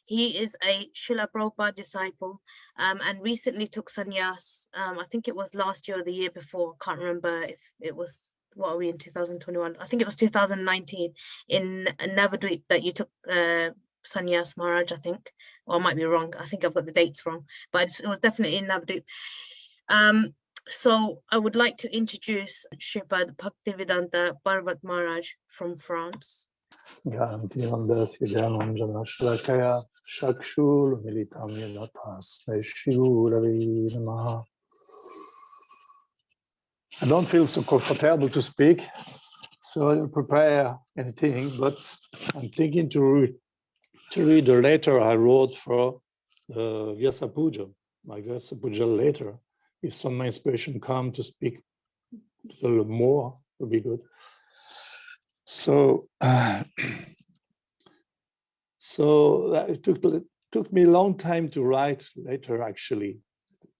He is a Srila Prabhupada disciple, and recently took sannyas. I think it was last year or the year before. Can't remember if it was, what are we in 2021? I think it was 2019 in Navadvip that you took sannyas, Maharaj, I think. Or I might be wrong. I think I've got the dates wrong, but it was definitely in Navadvip. So I would like to introduce Sripad Bhaktivedanta Parvat Maharaj from France. I don't feel so comfortable to speak, so I don't prepare anything, but I'm thinking to read the letter I wrote for Vyasa Puja, my Vyasa Puja letter. If some inspiration come to speak a little more, would be good. So, so it took me a long time to write letter, actually.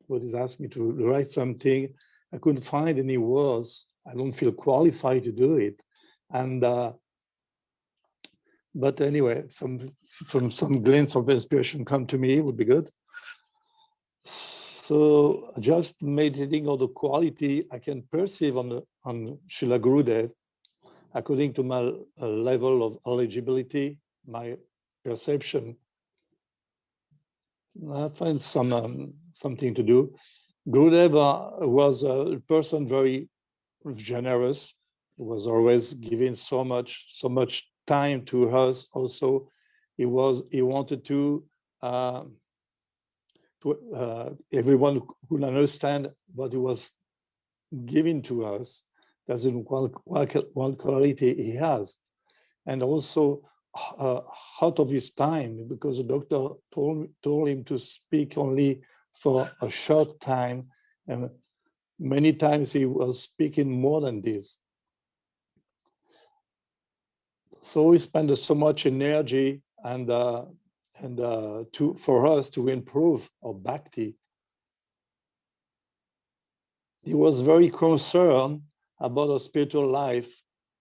What is asked me to write something, I couldn't find any words. I don't feel qualified to do it. And but anyway, some glance of inspiration come to me would be good. So just meditating on the quality I can perceive on Srila Gurudeva, according to my level of eligibility, my perception, I find something to do. Gurudeva was a person very generous. He was always giving so much time to us. Also, he wanted to everyone could understand what he was giving to us. That's one quality he has, and also out of his time, because the doctor told him to speak only for a short time, and many times he was speaking more than this. So we spend so much energy and for us to improve our bhakti. He was very concerned about our spiritual life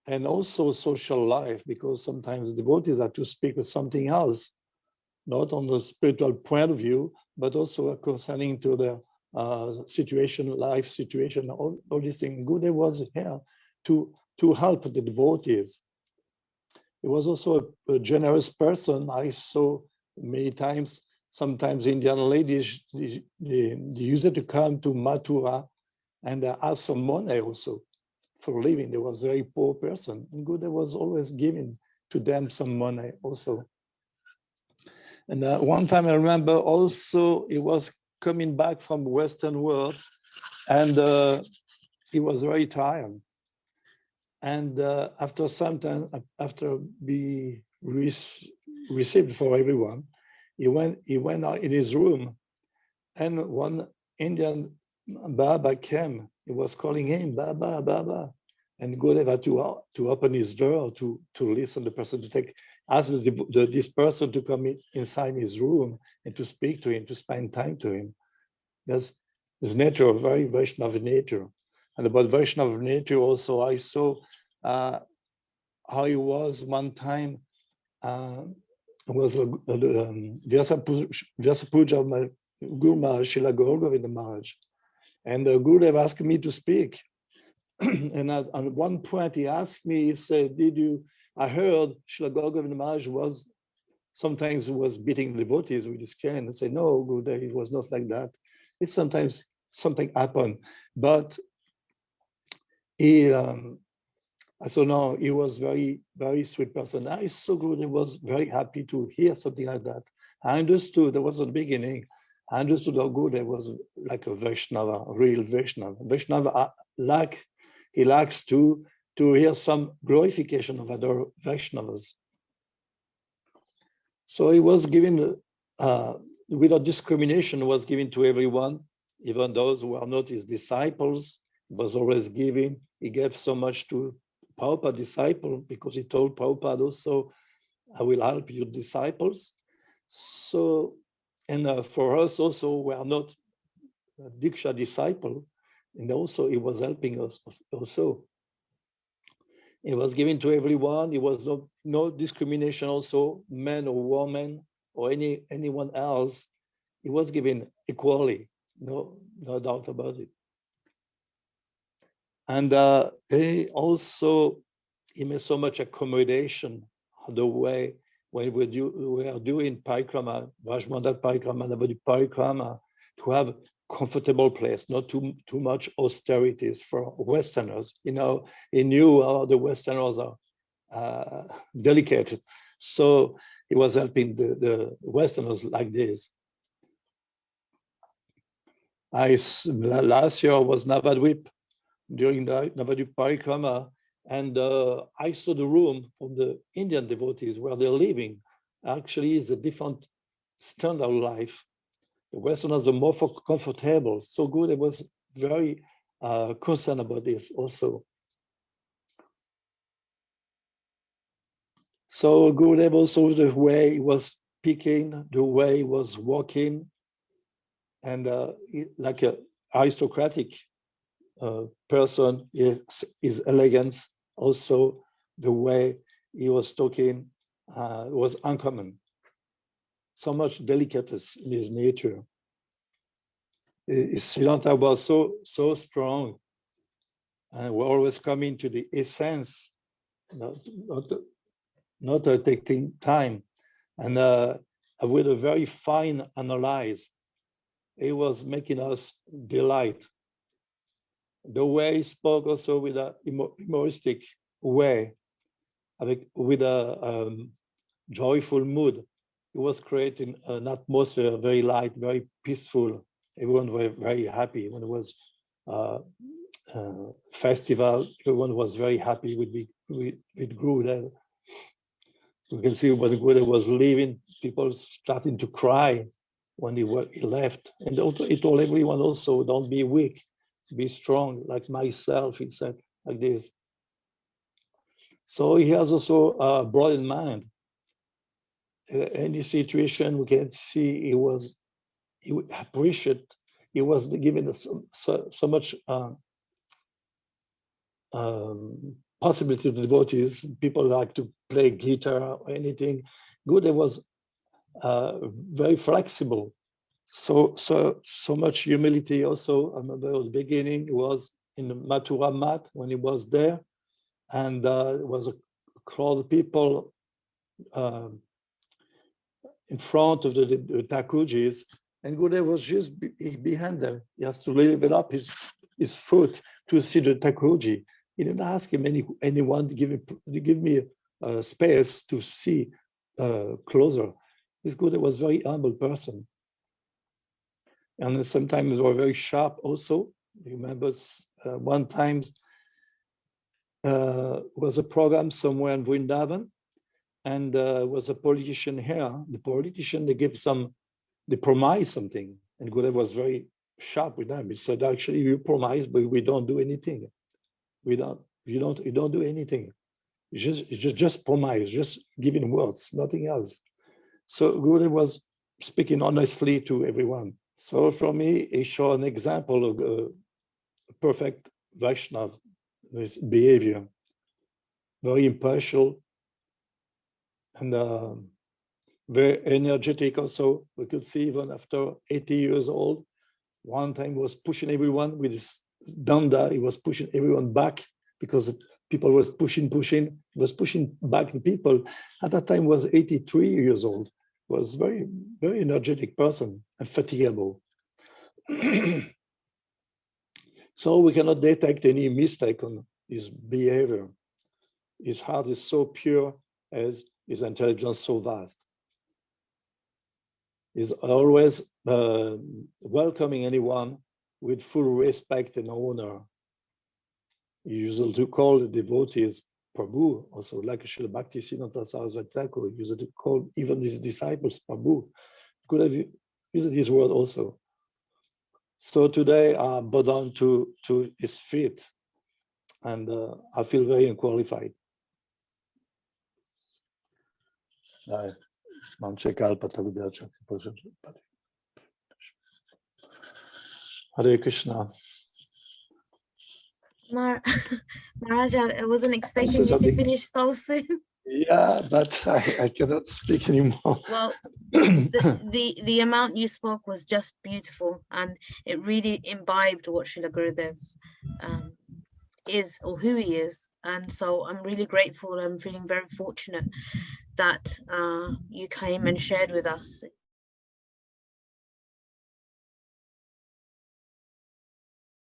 and also social life, because sometimes devotees have to speak with something else, not on the spiritual point of view, but also concerning to the life situation, all these things. Gurudeva was here to help the devotees. He was also a generous person. I saw many times, sometimes Indian ladies, they used to come to Mathura and ask some money also for living. They was a very poor person. And Gurudeva was always giving to them some money also. And one time I remember also he was coming back from Western world, and he was very tired. And after some time, after being received for everyone, he went out in his room, and one Indian Baba came. He was calling him Baba, Baba, and Gurudeva had to open his door to listen the person, to ask this person to come inside his room and to speak to him, to spend time to him. That's his nature, very Vaishnava nature. And about Vaishnava nature also, I saw how he was one time, was Vyasa Puja of my Guru Maharaj, Srila Gurudeva Maharaj. And Gurudeva asked me to speak. And at one point he asked me, he said, I heard Srila Gurudeva Maharaj sometimes was beating devotees with his cane. I said, no, Gurudeva, it was not like that. It's sometimes something happened. But he, I saw no, he was very, very sweet person. I saw Gurudeva was very happy to hear something like that. I understood, that was the beginning. I understood how Gurudeva was like a Vaishnava, a real Vaishnava. Vaishnava, he likes to hear some glorification of other Vaishnavas. So he was given, without discrimination, was given to everyone, even those who are not his disciples. He was always giving. He gave so much to Prabhupada disciple, because he told Prabhupada also, I will help your disciples. So, and for us also, we are not a Diksha disciple, and also he was helping us also. It was given to everyone. It was no discrimination also, man or woman, or anyone else, he was given equally, no doubt about it. And he made so much accommodation the way when we are doing parikrama, Vrajmandal parikrama, Navadvip parikrama, to have comfortable place, not too much austerities for Westerners. You know, he knew how the Westerners are delicate, so he was helping the Westerners like this. Last year was Navadvip, during the Navadvip parikrama, and I saw the room of the Indian devotees where they're living. Actually, is a different standard of life. The Westerners are more comfortable, so good. I was very concerned about this also. So Gurudev also, the way he was speaking, the way he was walking, and like an aristocratic person, his elegance, also the way he was talking was uncommon. So much delicateness in his nature. His Siddhanta was so strong, and we're always coming to the essence, not taking time, and with a very fine analyze. He was making us delight. The way he spoke also with a humoristic way, with a joyful mood. It was creating an atmosphere very light, very peaceful. Everyone was very happy. When it was festival, everyone was very happy with Gurudev. You can see when Gurudev was leaving, people starting to cry when he left. And he told everyone also, don't be weak, be strong, like myself, he said, like this. So he has also a broad mind. Any situation we can see, he would appreciate. He was given so much possibility to the devotees. People like to play guitar or anything. Gurudev was very flexible. So much humility also. I remember at the beginning, he was in the Mathura mat when he was there, and it was a crowd of people in front of the Thakujis, and Gurudev was just behind them. He has to lift up his foot to see the Thakurji. He didn't ask him anyone to give me a space to see closer. This Gurudev was a very humble person, and sometimes were very sharp also. I remember one time was a program somewhere in Vrindavan, and was a politician here. The politician, they promised something, and Gurudev was very sharp with them. He said, actually, you promise, but we don't do anything. You don't do anything. Just promise, just giving words, nothing else. So Gurudev was speaking honestly to everyone. So for me, he showed an example of a perfect Vaishnava, his behavior, very impartial, and very energetic also. We could see even after 80 years old, one time he was pushing everyone with his danda. He was pushing everyone back because people was pushing. He was pushing back the people. At that time, he was 83 years old. He was very, very energetic person and fatigable. So we cannot detect any mistake on his behavior. His heart is so pure as his intelligence so vast. He's always welcoming anyone with full respect and honor. He used to call the devotees Prabhu, also like Srila Bhaktisiddhanta Saraswati Thakur used to call even his disciples Prabhu. Could have used this word also. So today I bow down to his feet, and I feel very unqualified. Hare Krishna. Maharaja, I wasn't expecting you to finish so soon. Yeah, but I cannot speak anymore. Well, the amount you spoke was just beautiful, and it really imbibed what Srila Gurudev is, or who he is. And so I'm really grateful. I'm feeling very fortunate that you came and shared with us